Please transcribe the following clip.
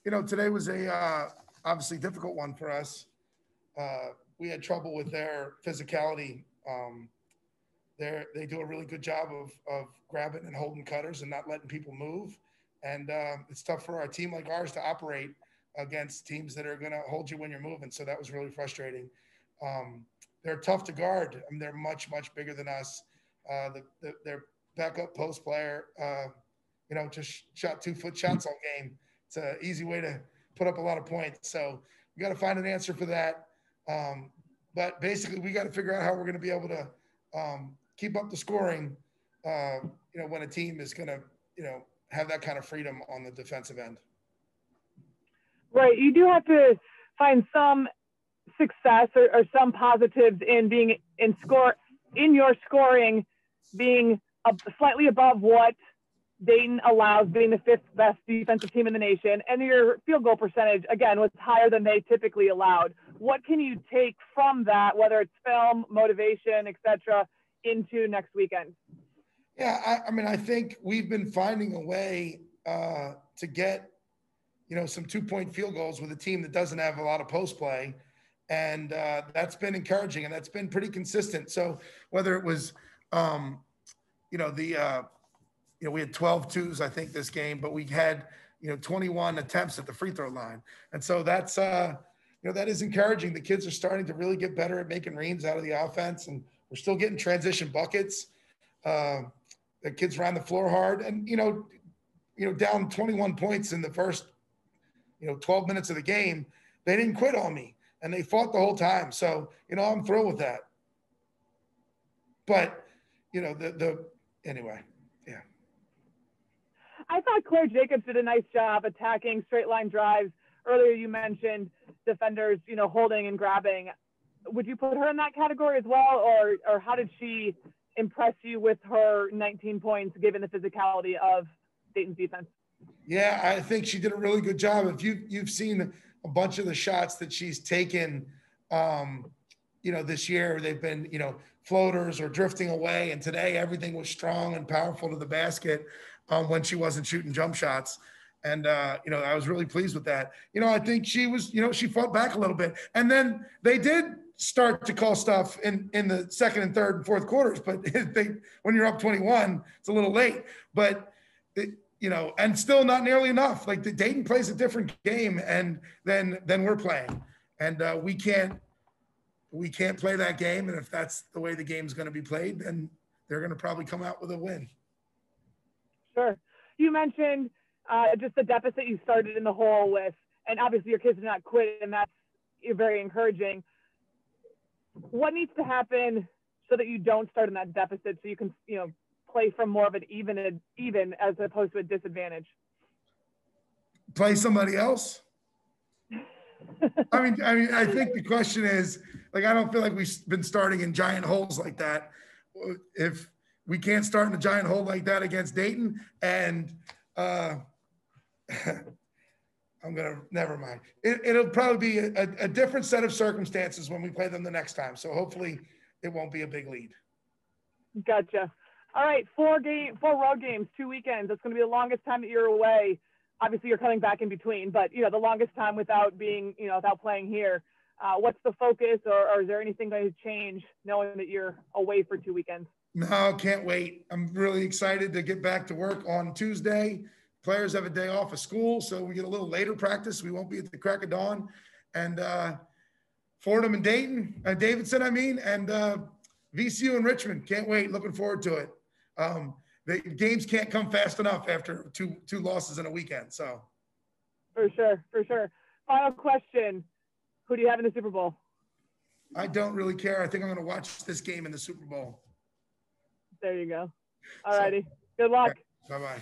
Today was a obviously difficult one for us. We had trouble with their physicality. They do a really good job of grabbing and holding cutters and not letting people move. And it's tough for a team like ours to operate against teams that are going to hold you when you're moving. So that was really frustrating. They're tough to guard. I mean, they're much, much bigger than us. Their backup post player, just shot 2-foot shots all game. It's an easy way to put up a lot of points. So we got to find an answer for that. But basically, we got to figure out how we're going to be able to keep up the scoring, when a team is going to, have that kind of freedom on the defensive end. Right. You do have to find some success or some positives in being in your scoring, being slightly above what Dayton allows, being the 5th best defensive team in the nation, and your field goal percentage, again, was higher than they typically allowed. What can you take from that, whether it's film, motivation, et cetera, into next weekend? Yeah, I think we've been finding a way to get, some 2-point field goals with a team that doesn't have a lot of post play. And that's been encouraging, and that's been pretty consistent. So whether it was, we had 12 twos, I think, this game, but we had, 21 attempts at the free throw line. And so that's, that is encouraging. The kids are starting to really get better at making reams out of the offense, and we're still getting transition buckets. The kids ran the floor hard, and, down 21 points in the first, 12 minutes of the game, they didn't quit on me, and they fought the whole time. So, I'm thrilled with that. But, anyway, yeah. I thought Claire Jacobs did a nice job attacking straight line drives. Earlier you mentioned defenders, holding and grabbing. Would you put her in that category as well, or how did she impress you with her 19 points given the physicality of Dayton's defense? Yeah, I think she did a really good job. If you've seen a bunch of the shots that she's taken, this year, they've been, floaters or drifting away. And today everything was strong and powerful to the basket when she wasn't shooting jump shots. And, I was really pleased with that. I think she was, she fought back a little bit. And then they did start to call stuff in the second and third and fourth quarters. But when you're up 21, it's a little late. But, and still not nearly enough. Like the Dayton plays a different game than we're playing. And we can't play that game. And if that's the way the game's going to be played, then they're going to probably come out with a win. Sure. You mentioned just the deficit you started in the hole with, and obviously your kids did not quit, and that's very encouraging. What needs to happen so that you don't start in that deficit, so you can, play from more of an even as opposed to a disadvantage? Play somebody else? I mean, I think the question is, like, I don't feel like we've been starting in giant holes like that. If we can't start in a giant hole like that against Dayton, and never mind. It'll probably be a different set of circumstances when we play them the next time. So hopefully it won't be a big lead. Gotcha. All right, 4 road games, 2 weekends. That's going to be the longest time that you're away. Obviously you're coming back in between, but the longest time without being, without playing here. What's the focus, or is there anything going to change knowing that you're away for 2 weekends? No, can't wait. I'm really excited to get back to work on Tuesday. Players have a day off of school, so we get a little later practice. We won't be at the crack of dawn. And Fordham and Davidson, and VCU and Richmond. Can't wait. Looking forward to it. The games can't come fast enough after two losses in a weekend. So, for sure. Final question: who do you have in the Super Bowl? I don't really care. I think I'm going to watch this game in the Super Bowl. There you go. All righty. Good luck. Bye bye.